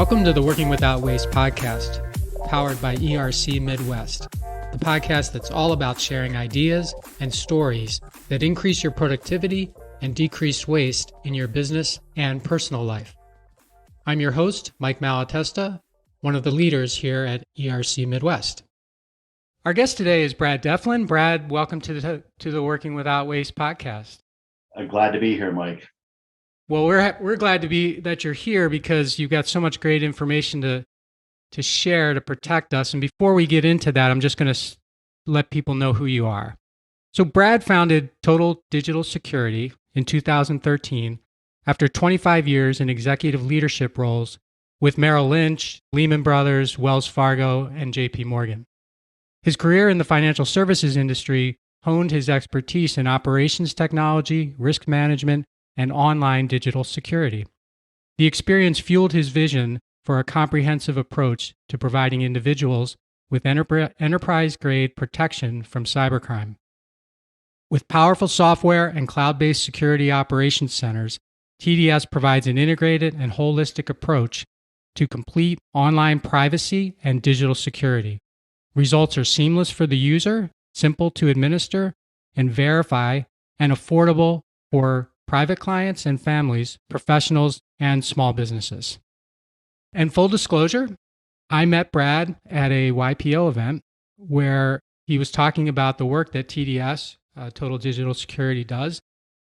Welcome to the Working Without Waste podcast, powered by ERC Midwest, the podcast that's all about sharing ideas and stories that increase your productivity and decrease waste in your business and personal life. I'm your host, Mike Malatesta, one of the leaders here at ERC Midwest. Our guest today is Brad Deflin. Brad, welcome to the Working Without Waste podcast. I'm glad to be here, Mike. Well, we're glad that you're here because you've got so much great information to share to protect us. And before we get into that, I'm just going to let people know who you are. So Brad founded Total Digital Security in 2013 after 25 years in executive leadership roles with Merrill Lynch, Lehman Brothers, Wells Fargo, and JP Morgan. His career in the financial services industry honed his expertise in operations technology, risk management, and online digital security. The experience fueled his vision for a comprehensive approach to providing individuals with enterprise-grade protection from cybercrime. With powerful software and cloud-based security operations centers, TDS provides an integrated and holistic approach to complete online privacy and digital security. Results are seamless for the user, simple to administer and verify, and affordable for private clients and families, professionals, and small businesses. And full disclosure, I met Brad at a YPO event where he was talking about the work that TDS, Total Digital Security, does.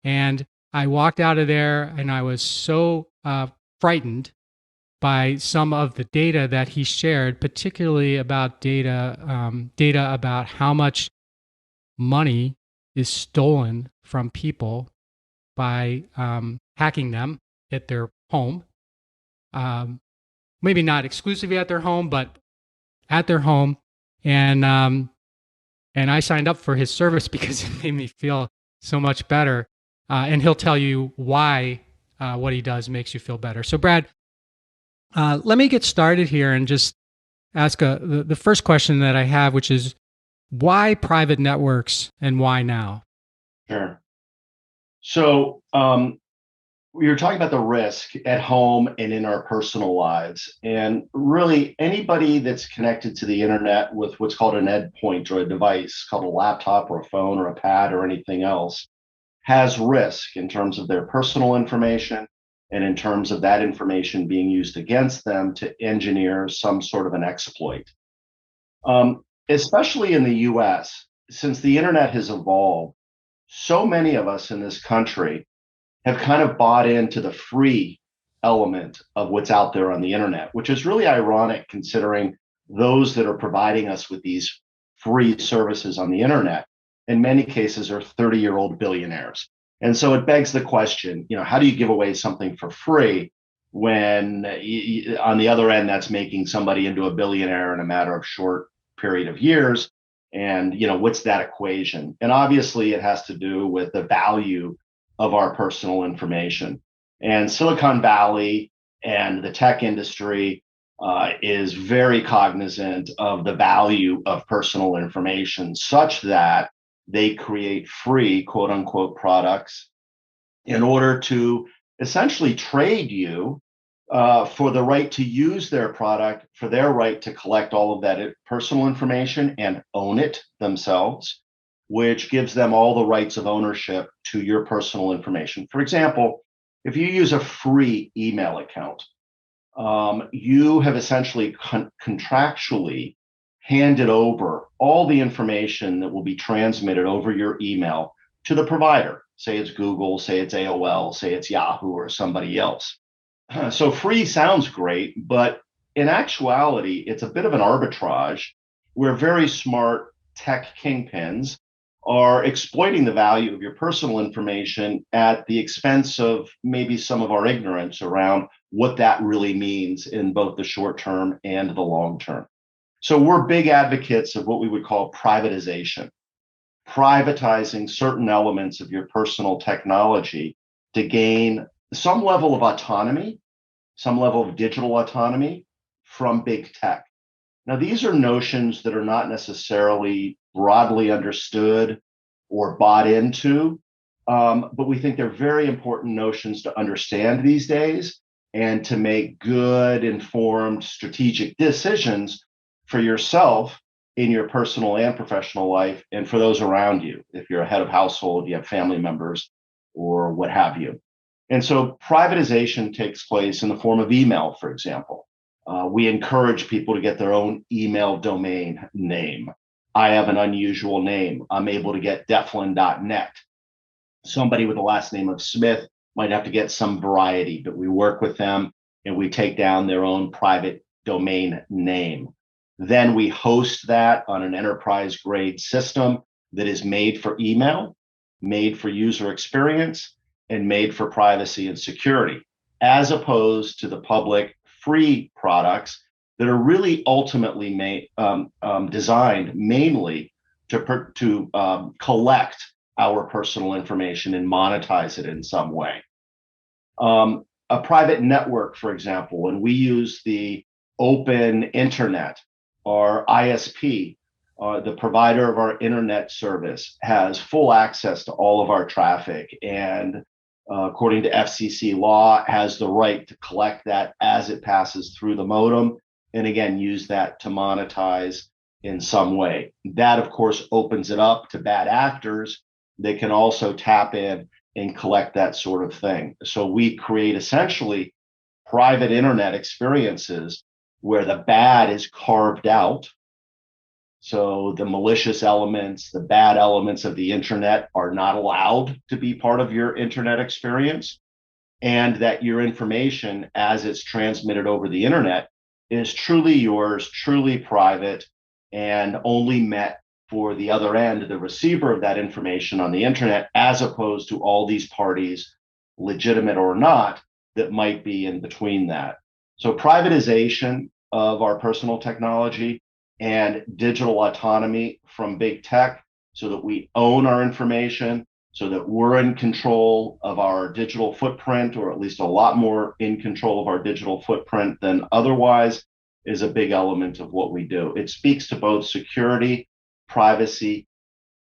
And I walked out of there and I was so frightened by some of the data that he shared, particularly about data about how much money is stolen from people by hacking them at their home. Maybe not exclusively at their home, but at their home. And I signed up for his service because it made me feel so much better. And he'll tell you why what he does makes you feel better. So Brad, let me get started here and just ask the first question that I have, which is why private networks and why now? Sure. So we were talking about the risk at home and in our personal lives. And really, anybody that's connected to the internet with what's called an endpoint or a device called a laptop or a phone or a pad or anything else has risk in terms of their personal information and in terms of that information being used against them to engineer some sort of an exploit. Especially in the US, since the internet has evolved, so many of us in this country have kind of bought into the free element of what's out there on the internet, which is really ironic considering those that are providing us with these free services on the internet, in many cases, are 30-year-old billionaires. And so it begs the question, how do you give away something for free when on the other end, that's making somebody into a billionaire in a matter of short period of years? And, what's that equation? And obviously it has to do with the value of our personal information. And Silicon Valley and the tech industry is very cognizant of the value of personal information such that they create free, quote unquote, products in order to essentially trade you for the right to use their product, for their right to collect all of that personal information and own it themselves, which gives them all the rights of ownership to your personal information. For example, if you use a free email account, you have essentially contractually handed over all the information that will be transmitted over your email to the provider. Say it's Google, say it's AOL, say it's Yahoo or somebody else. So free sounds great, but in actuality, it's a bit of an arbitrage where very smart tech kingpins are exploiting the value of your personal information at the expense of maybe some of our ignorance around what that really means in both the short term and the long term. So we're big advocates of what we would call privatization, privatizing certain elements of your personal technology to gain some level of autonomy, some level of digital autonomy from big tech. Now, these are notions that are not necessarily broadly understood or bought into, but we think they're very important notions to understand these days and to make good, informed, strategic decisions for yourself in your personal and professional life, and for those around you. If you're a head of household, you have family members, or what have you. And so privatization takes place in the form of email, for example. We encourage people to get their own email domain name. I have an unusual name. I'm able to get Deflin.net. Somebody with the last name of Smith might have to get some variety, but we work with them and we take down their own private domain name. Then we host that on an enterprise grade system that is made for email, made for user experience, and made for privacy and security, as opposed to the public free products that are really ultimately designed mainly to collect our personal information and monetize it in some way. A private network, for example, when we use the open internet, our ISP, the provider of our internet service, has full access to all of our traffic, and according to FCC law, has the right to collect that as it passes through the modem, and again, use that to monetize in some way. That, of course, opens it up to bad actors. They can also tap in and collect that sort of thing. So we create essentially private internet experiences where the bad is carved out. So the malicious elements, the bad elements of the internet are not allowed to be part of your internet experience, and that your information, as it's transmitted over the internet, is truly yours, truly private, and only met for the other end, the receiver of that information on the internet, as opposed to all these parties, legitimate or not, that might be in between that. So privatization of our personal technology and digital autonomy from big tech, so that we own our information, so that we're in control of our digital footprint, or at least a lot more in control of our digital footprint than otherwise, is a big element of what we do. It speaks to both security, privacy,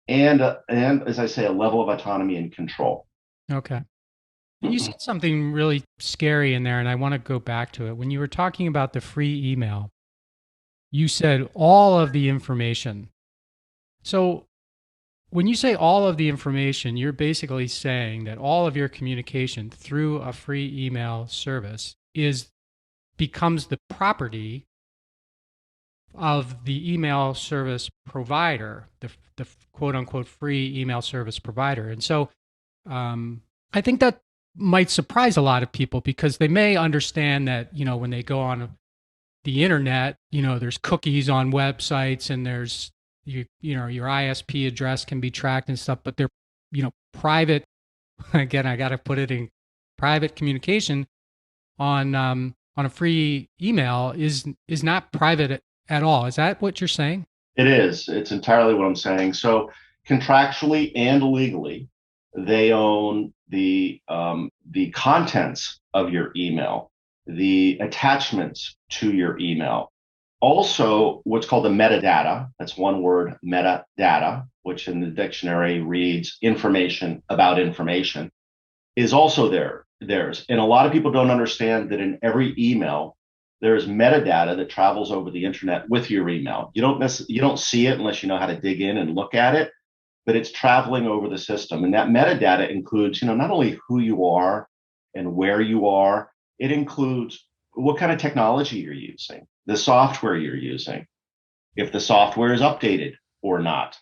and as I say, a level of autonomy and control. Okay. You said something really scary in there, and I want to go back to it. When you were talking about the free email, you said all of the information. So when you say all of the information, you're basically saying that all of your communication through a free email service becomes the property of the email service provider, the quote unquote free email service provider. And so I think that might surprise a lot of people, because they may understand that, when they go on the internet, there's cookies on websites, and there's, your ISP address can be tracked and stuff, but they're, private. Again, I got to put it in private communication on a free email is not private at all. Is that what you're saying? It is. It's entirely what I'm saying. So contractually and legally, they own the contents of your email, the attachments to your email. Also, what's called the metadata. That's one word, metadata, which in the dictionary reads information about information, is also theirs. And a lot of people don't understand that in every email, there's metadata that travels over the internet with your email. You don't see it unless you know how to dig in and look at it, but it's traveling over the system. And that metadata includes, not only who you are and where you are, it includes what kind of technology you're using, the software you're using, if the software is updated or not.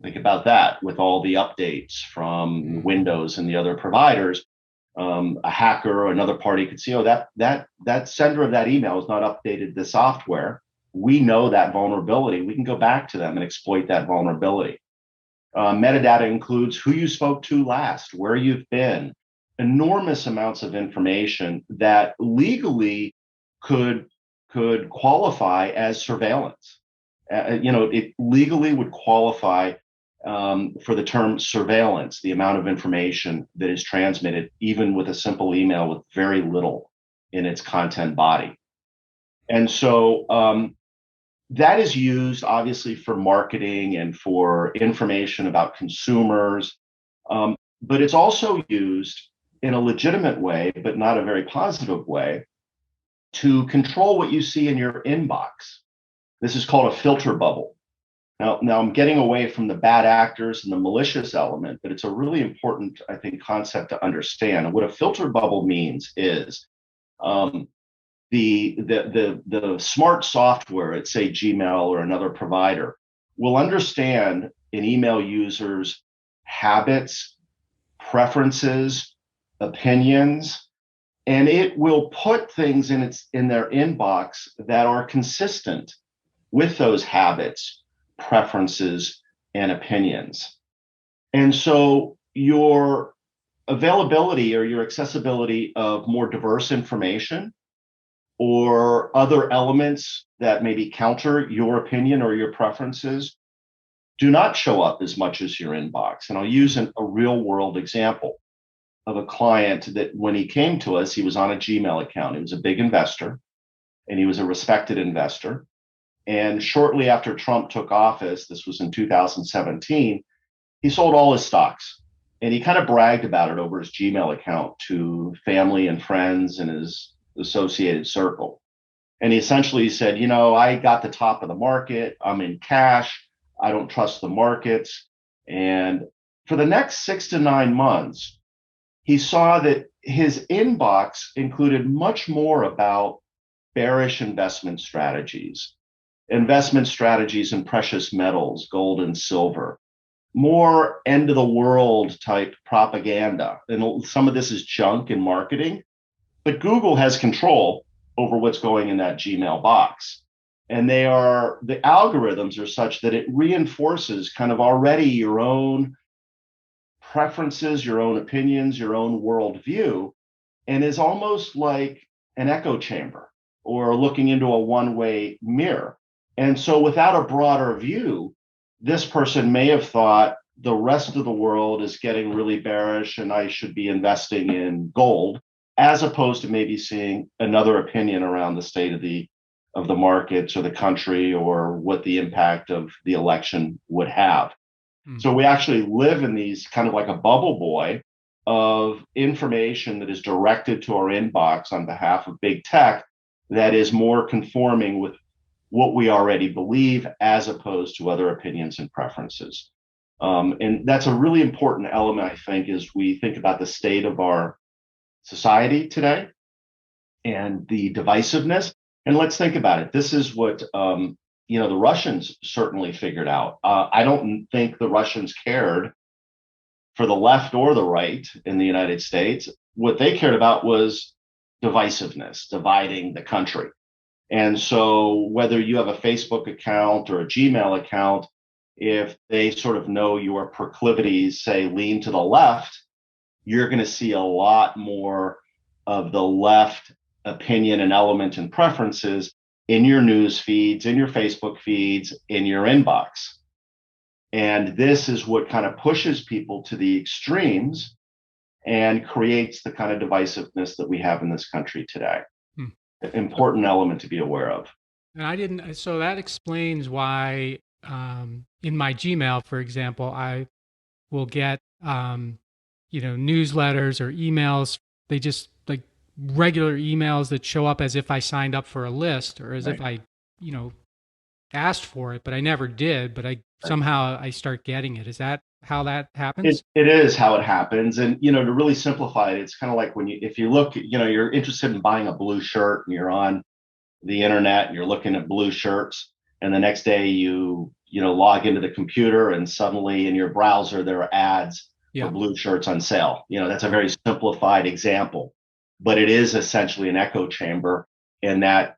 Think about that with all the updates from Windows and the other providers. A hacker or another party could see, that sender of that email has not updated the software. We know that vulnerability. We can go back to them and exploit that vulnerability. Metadata includes who you spoke to last, where you've been, enormous amounts of information that legally could qualify as surveillance. It legally would qualify for the term surveillance, the amount of information that is transmitted, even with a simple email with very little in its content body. And so that is used obviously for marketing and for information about consumers, but it's also used in a legitimate way, but not a very positive way, to control what you see in your inbox. This is called a filter bubble. Now I'm getting away from the bad actors and the malicious element, but it's a really important, I think, concept to understand. And what a filter bubble means is um, the smart software at, say, Gmail or another provider will understand an email user's habits, preferences, opinions, and it will put things in their inbox that are consistent with those habits, preferences, and opinions. And so your availability or your accessibility of more diverse information or other elements that maybe counter your opinion or your preferences do not show up as much as your inbox. And I'll use a real world example of a client that when he came to us, he was on a Gmail account. He was a big investor and he was a respected investor. And shortly after Trump took office, this was in 2017, he sold all his stocks. And he kind of bragged about it over his Gmail account to family and friends and his associated circle. And he essentially said, I got the top of the market. I'm in cash. I don't trust the markets. And for the next 6 to 9 months, he saw that his inbox included much more about bearish investment strategies in precious metals, gold and silver, more end of the world type propaganda. And some of this is junk in marketing, but Google has control over what's going in that Gmail box. And the algorithms are such that it reinforces kind of already your own preferences, your own opinions, your own worldview, and is almost like an echo chamber or looking into a one-way mirror. And so without a broader view, this person may have thought the rest of the world is getting really bearish and I should be investing in gold, as opposed to maybe seeing another opinion around the state of the markets or the country or what the impact of the election would have. So we actually live in these kind of like a bubble boy of information that is directed to our inbox on behalf of big tech that is more conforming with what we already believe as opposed to other opinions and preferences. And that's a really important element, I think, as we think about the state of our society today and the divisiveness. And let's think about it. This is what the Russians certainly figured out. I don't think the Russians cared for the left or the right in the United States. What they cared about was divisiveness, dividing the country. And so whether you have a Facebook account or a Gmail account, if they sort of know your proclivities, say, lean to the left, you're going to see a lot more of the left opinion and element and preferences in your news feeds, in your Facebook feeds, in your inbox. And this is what kind of pushes people to the extremes and creates the kind of divisiveness that we have in this country today. Important element to be aware of. And so that explains why in my Gmail, for example, I will get, newsletters or emails. They just like regular emails that show up as if I signed up for a list or as if I, asked for it, but I never did, but somehow I start getting it. Is that how that happens? It is how it happens. And, to really simplify it, it's kind of like if you look, you're interested in buying a blue shirt and you're on the internet and you're looking at blue shirts. And the next day you log into the computer and suddenly in your browser, there are ads for blue shirts on sale. That's a very simplified example, but it is essentially an echo chamber, and that,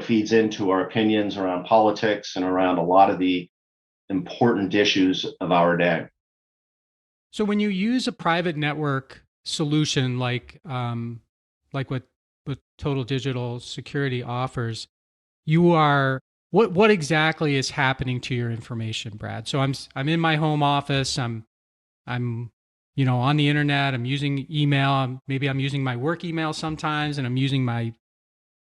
feeds into our opinions around politics and around a lot of the important issues of our day. So when you use a private network solution like what Total Digital Security offers, you are what exactly is happening to your information, Brad? So I'm in my home office. I'm on the internet. I'm using email. Maybe I'm using my work email sometimes, and I'm using my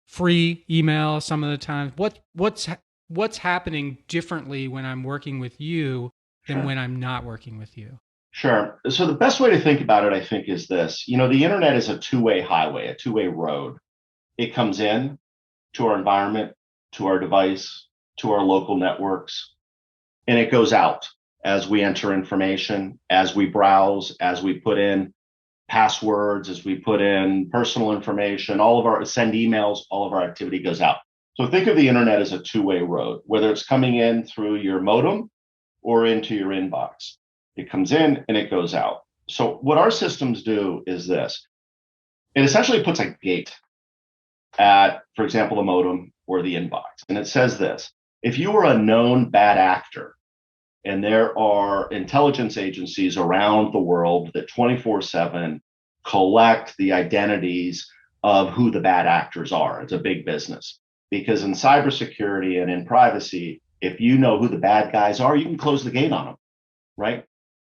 free email some of the time. What's happening differently when I'm working with you than when I'm not working with you? Sure. So the best way to think about it, I think, is this. The internet is a two-way highway, a two-way road. It comes in to our environment, to our device, to our local networks, and it goes out as we enter information, as we browse, as we put in passwords, as we put in personal information, all of our send emails, all of our activity goes out. So think of the internet as a two-way road, whether it's coming in through your modem or into your inbox. It comes in and it goes out. So what our systems do is this. It essentially puts a gate at, for example, the modem or the inbox. And it says this: if you are a known bad actor, and there are intelligence agencies around the world that 24/7 collect the identities of who the bad actors are. It's a big business because in cybersecurity and in privacy, if you know who the bad guys are, you can close the gate on them, right?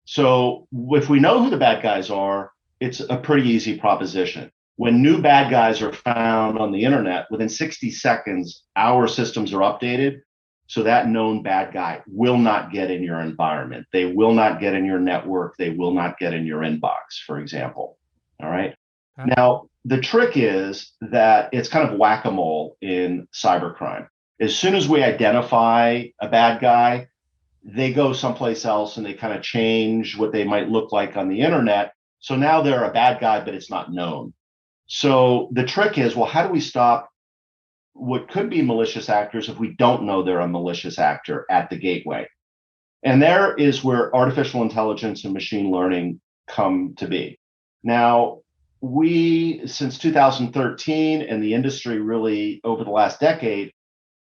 So if we know who the bad guys are, it's a pretty easy proposition. When new bad guys are found on the internet, within 60 seconds, our systems are updated. So that known bad guy will not get in your environment. They will not get in your network. They will not get in your inbox, for example. All right. Okay. Now, the trick is that it's kind of whack-a-mole in cybercrime. As soon as we identify a bad guy, they go someplace else and they kind of change what they might look like on the internet. So now they're a bad guy, but it's not known. So the trick is, well, how do we stop what could be malicious actors if we don't know they're a malicious actor at the gateway? And there is where artificial intelligence and machine learning come to be. Now, since 2013, and the industry really over the last decade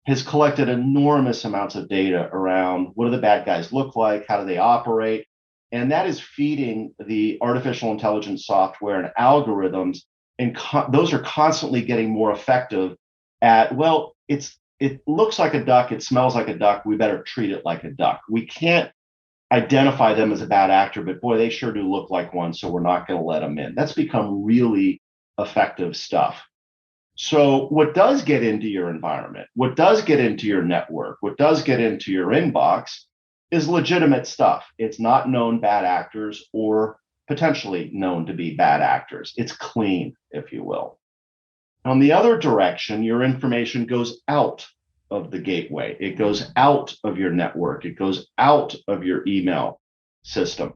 has collected enormous amounts of data around what do the bad guys look like, how do they operate, and that is feeding the artificial intelligence software and algorithms, and those are constantly getting more effective at, well, it looks like a duck, it smells like a duck, we better treat it like a duck. We can't identify them as a bad actor, but boy, they sure do look like one, so we're not going to let them in. That's become really effective stuff. So what does get into your environment, what does get into your network, what does get into your inbox is legitimate stuff. It's not known bad actors or potentially known to be bad actors. It's clean, if you will. On the other direction, your information goes out of the gateway. It goes out of your network. It goes out of your email system.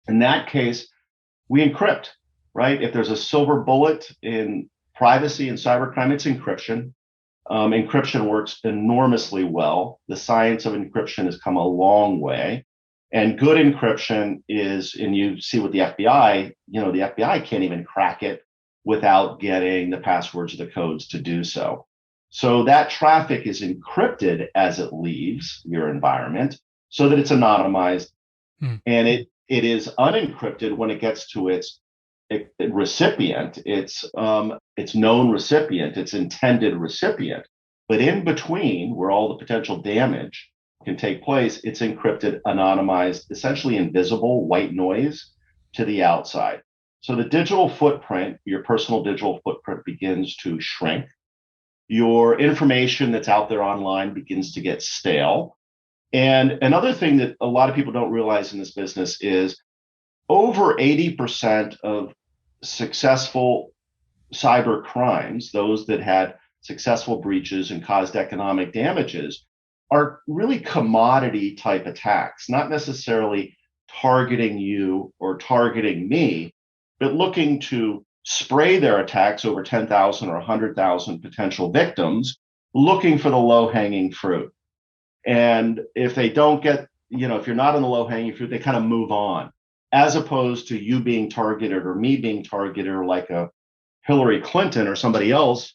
In that case, we encrypt, right? If there's a silver bullet in privacy and cybercrime, it's encryption. Encryption works enormously well. The science of encryption has come a long way. And good encryption is, and you see with the FBI, the FBI can't even crack it without getting the passwords or the codes to do so. So that traffic is encrypted as it leaves your environment so that it's anonymized. And it is unencrypted when it gets to its recipient, its known recipient, its intended recipient. But in between, where all the potential damage can take place, it's encrypted, anonymized, essentially invisible, white noise to the outside. So the digital footprint, your personal digital footprint, begins to shrink. Your information that's out there online begins to get stale. And another thing that a lot of people don't realize in this business is over 80% of successful cyber crimes, those that had successful breaches and caused economic damages, are really commodity type attacks, not necessarily targeting you or targeting me, but looking to spray their attacks over 10,000 or 100,000 potential victims, looking for the low hanging fruit. And if they don't get, if you're not in the low hanging fruit, they kind of move on, as opposed to you being targeted or me being targeted, or like a Hillary Clinton or somebody else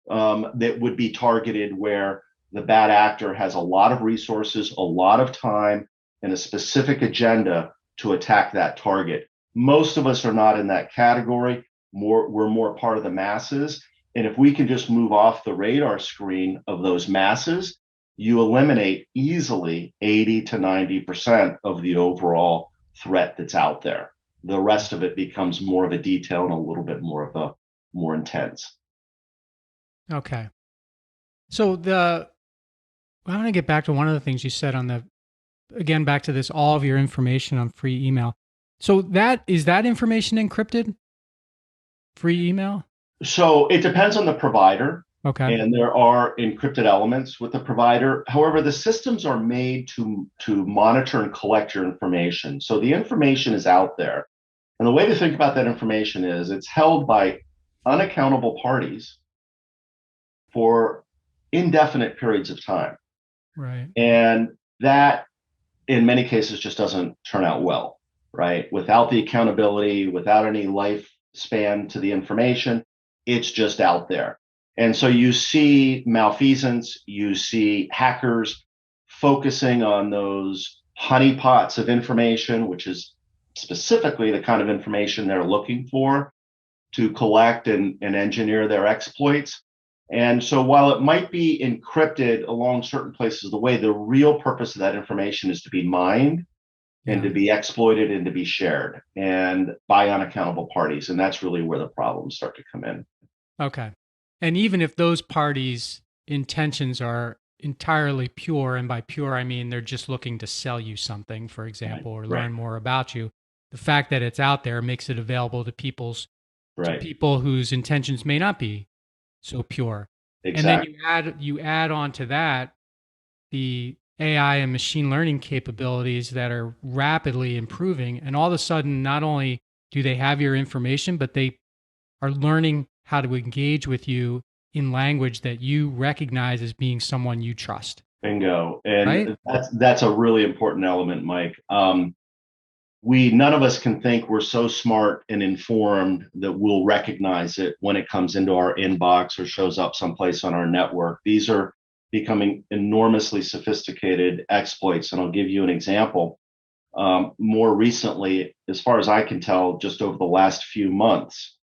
that would be targeted, where the bad actor has a lot of resources, a lot of time, and a specific agenda to attack that target. Most of us are not in that category. We're more part of the masses. And if we can just move off the radar screen of those masses, you eliminate easily 80 to 90% of the overall threat that's out there. The rest of it becomes more of a detail and a little bit more of a more intense. Okay. So I want to get back to one of the things you said again, back to this, all of your information on free email. So that information encrypted? Free email? So it depends on the provider, Okay. and there are encrypted elements with the provider. However, the systems are made to monitor and collect your information. So the information is out there. And the way to think about that information is it's held by unaccountable parties for indefinite periods of time. Right. And that, in many cases, just doesn't turn out well, right? Without the accountability, without any lifespan to the information, it's just out there. And so you see malfeasance, you see hackers focusing on those honeypots of information, which is specifically the kind of information they're looking for to collect and engineer their exploits. And so while it might be encrypted along certain places of the way, the real purpose of that information is to be mined and Yeah. to be exploited and to be shared and by unaccountable parties. And that's really where the problems start to come in. Okay. And even if those parties' intentions are entirely pure, and by pure I mean they're just looking to sell you something, for Right. example, or Right. learn more about you, the fact that it's out there makes it available to Right. people whose intentions may not be so pure. And then Exactly. you add on to that the AI and machine learning capabilities that are rapidly improving, and all of a sudden not only do they have your information, but they are learning how to engage with you in language that you recognize as being someone you trust, Bingo. right? And that's a really important element, Mike. We none of us can think we're so smart and informed that we'll recognize it when it comes into our inbox or shows up someplace on our network. These are becoming enormously sophisticated exploits, and I'll give you an example. More recently, as far as I can tell, just over the last few months,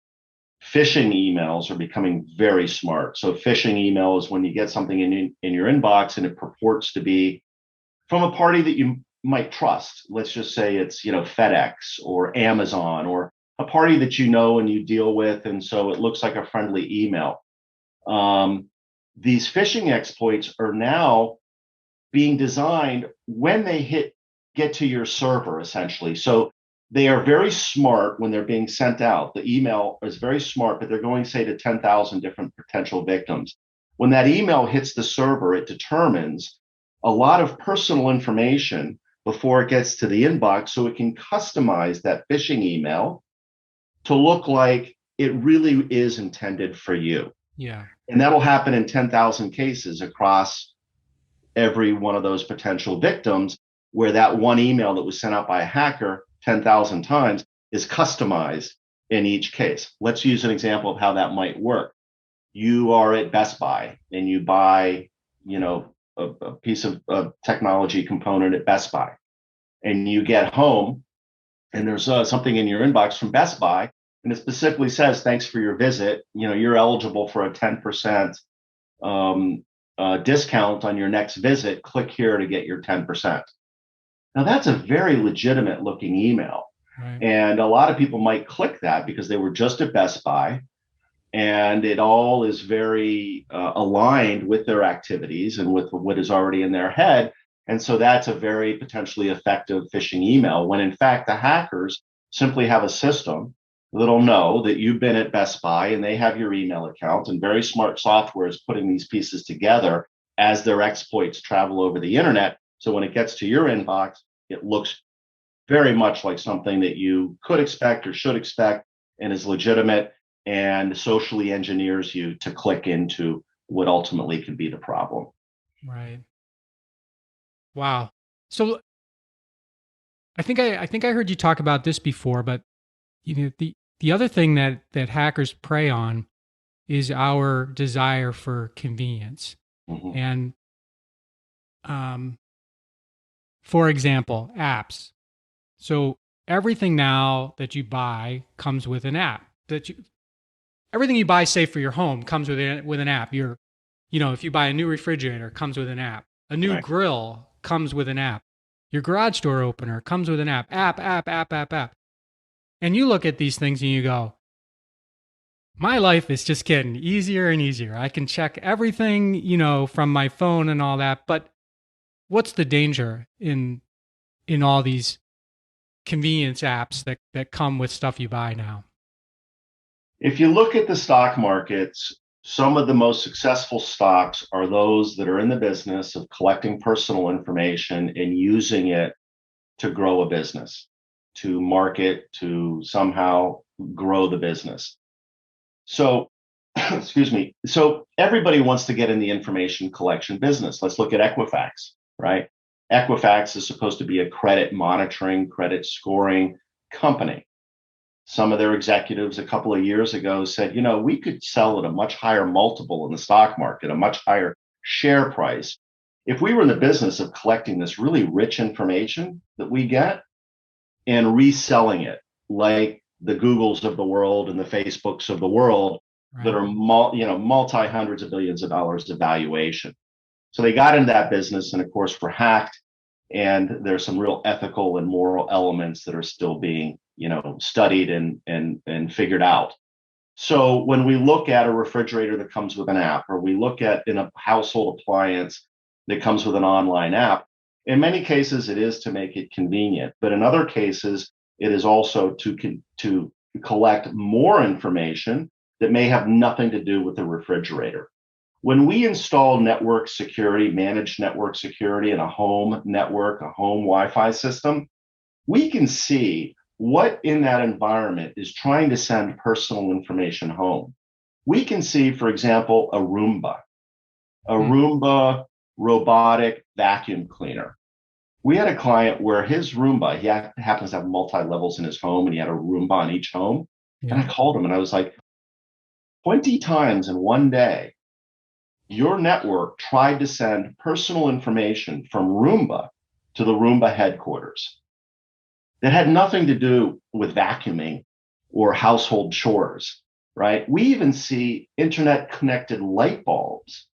phishing emails are becoming very smart. So phishing email is when you get something in your inbox and it purports to be from a party that you might trust. Let's just say it's, FedEx or Amazon or a party that you know and you deal with. And so it looks like a friendly email. Um, these phishing exploits are now being designed when they get to your server, essentially. So they are very smart when they're being sent out. The email is very smart, but they're going, say, to 10,000 different potential victims. When that email hits the server, it determines a lot of personal information before it gets to the inbox, so it can customize that phishing email to look like it really is intended for you. Yeah. And that'll happen in 10,000 cases across every one of those potential victims, where that one email that was sent out by a hacker 10,000 times is customized in each case. Let's use an example of how that might work. You are at Best Buy and you buy, a piece of a technology component at Best Buy, and you get home and there's something in your inbox from Best Buy, and it specifically says, "Thanks for your visit. You're eligible for a 10% discount on your next visit. Click here to get your 10%." Now, that's a very legitimate looking email. Right. And a lot of people might click that because they were just at Best Buy and it all is very aligned with their activities and with what is already in their head. And so that's a very potentially effective phishing email, when in fact the hackers simply have a system that'll know that you've been at Best Buy and they have your email account, and very smart software is putting these pieces together as their exploits travel over the internet. So when it gets to your inbox, it looks very much like something that you could expect or should expect and is legitimate, and socially engineers you to click into what ultimately could be the problem. Right. Wow. So I think I heard you talk about this before, but the other thing that hackers prey on is our desire for convenience. Mm-hmm. And um, for example, apps. So everything now that you buy comes with an app. Everything you buy, say for your home, comes with an app. If you buy a new refrigerator, comes with an app. A new Right. grill comes with an app. Your garage door opener comes with an app. App. And you look at these things and you go, my life is just getting easier and easier. I can check everything, from my phone and all that. But what's the danger in all these convenience apps that come with stuff you buy now. If you look at the stock markets, some of the most successful stocks are those that are in the business of collecting personal information and using it to grow a business, to market, to somehow grow the business. So, excuse me. So everybody wants to get in the information collection business. Let's look at Equifax, right? Equifax is supposed to be a credit monitoring, credit scoring company. Some of their executives a couple of years ago said, we could sell at a much higher multiple in the stock market, a much higher share price, if we were in the business of collecting this really rich information that we get and reselling it, like the Googles of the world and the Facebooks of the world that are multi hundreds of billions of dollars of valuation. So they got into that business and of course were hacked. And there's some real ethical and moral elements that are still being, studied and figured out. So when we look at a refrigerator that comes with an app, or we look at in a household appliance that comes with an online app, in many cases it is to make it convenient, but in other cases it is also to collect more information that may have nothing to do with the refrigerator. When we install network security, managed network security in a home network, a home Wi-Fi system, we can see what in that environment is trying to send personal information home. We can see, for example, a Roomba robotic vacuum cleaner. We had a client where his Roomba, he happens to have multi-levels in his home, and he had a Roomba on each home. Yeah. And I called him and I was like, 20 times in one day, your network tried to send personal information from Roomba to the Roomba headquarters that had nothing to do with vacuuming or household chores, right? We even see internet-connected light bulbs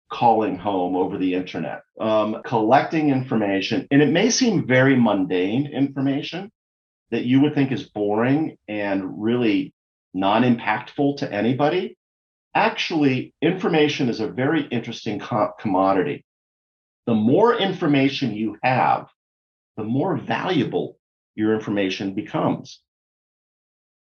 calling home over the internet, collecting information. And it may seem very mundane information that you would think is boring and really non-impactful to anybody. Actually, information is a very interesting commodity. The more information you have, the more valuable your information becomes.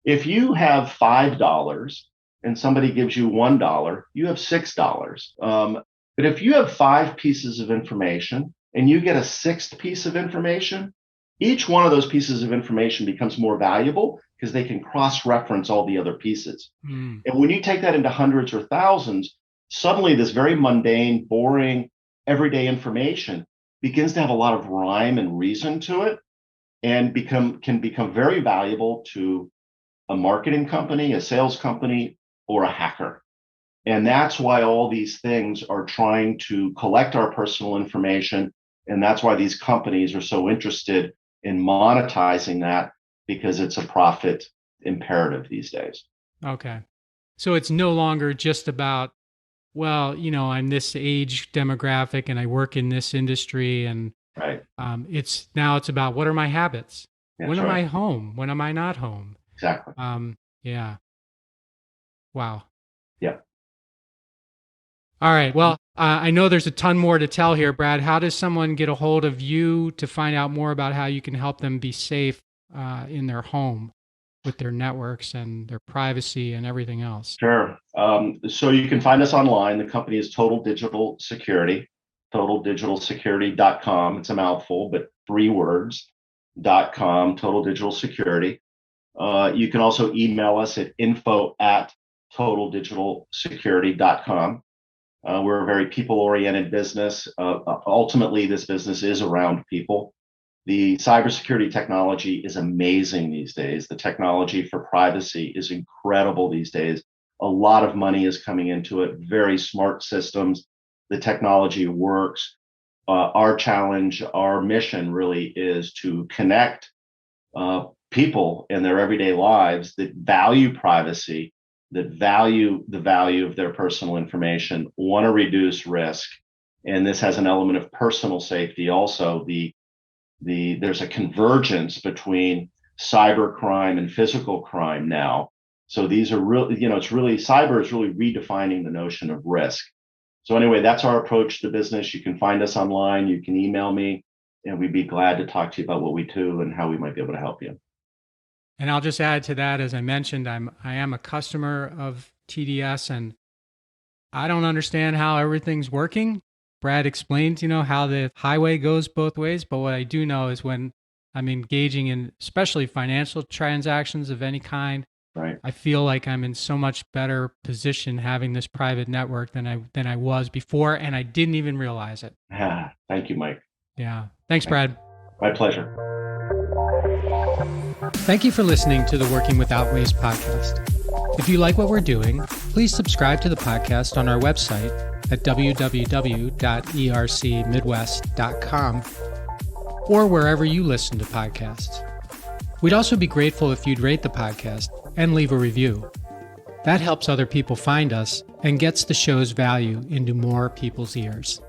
If you have $5 and somebody gives you $1, you have $6. But if you have 5 pieces of information and you get a 6th piece of information, each one of those pieces of information becomes more valuable because they can cross-reference all the other pieces. And when you take that into hundreds or thousands, suddenly this very mundane, boring, everyday information begins to have a lot of rhyme and reason to it and can become very valuable to a marketing company, a sales company, or a hacker. And that's why all these things are trying to collect our personal information. And that's why these companies are so interested in monetizing that, because it's a profit imperative these days. Okay. So it's no longer just about, well, I'm this age demographic and I work in this industry, and right. It's about, what are my habits? When am I home? When am I not home? Exactly. Yeah. Wow. Yeah. All right. Well, I know there's a ton more to tell here, Brad. How does someone get a hold of you to find out more about how you can help them be safe in their home with their networks and their privacy and everything else? Sure. So you can find us online. The company is Total Digital Security, totaldigitalsecurity.com. It's a mouthful, but 3 words, .com, Total Digital Security. You can also email us at info@totaldigitalsecurity.com. We're a very people-oriented business. Ultimately, this business is around people. The cybersecurity technology is amazing these days. The technology for privacy is incredible these days. A lot of money is coming into it, very smart systems. The technology works. Our challenge, our mission really is to connect people in their everyday lives that value privacy, that value the value of their personal information, want to reduce risk. And this has an element of personal safety also. There's a convergence between cyber crime and physical crime now. So these are really, cyber is really redefining the notion of risk. So anyway, that's our approach to business. You can find us online. You can email me. and we'd be glad to talk to you about what we do and how we might be able to help you. And I'll just add to that, as I mentioned, I am a customer of TDS, and I don't understand how everything's working. Brad explained, how the highway goes both ways. But what I do know is when I'm engaging in especially financial transactions of any kind, right, I feel like I'm in so much better position having this private network than I was before, and I didn't even realize it. Thank you, Mike. Yeah. Thanks, Brad. My pleasure. Thank you for listening to the Working Without Waste podcast. If you like what we're doing, please subscribe to the podcast on our website at www.ercmidwest.com or wherever you listen to podcasts. We'd also be grateful if you'd rate the podcast and leave a review. That helps other people find us and gets the show's value into more people's ears.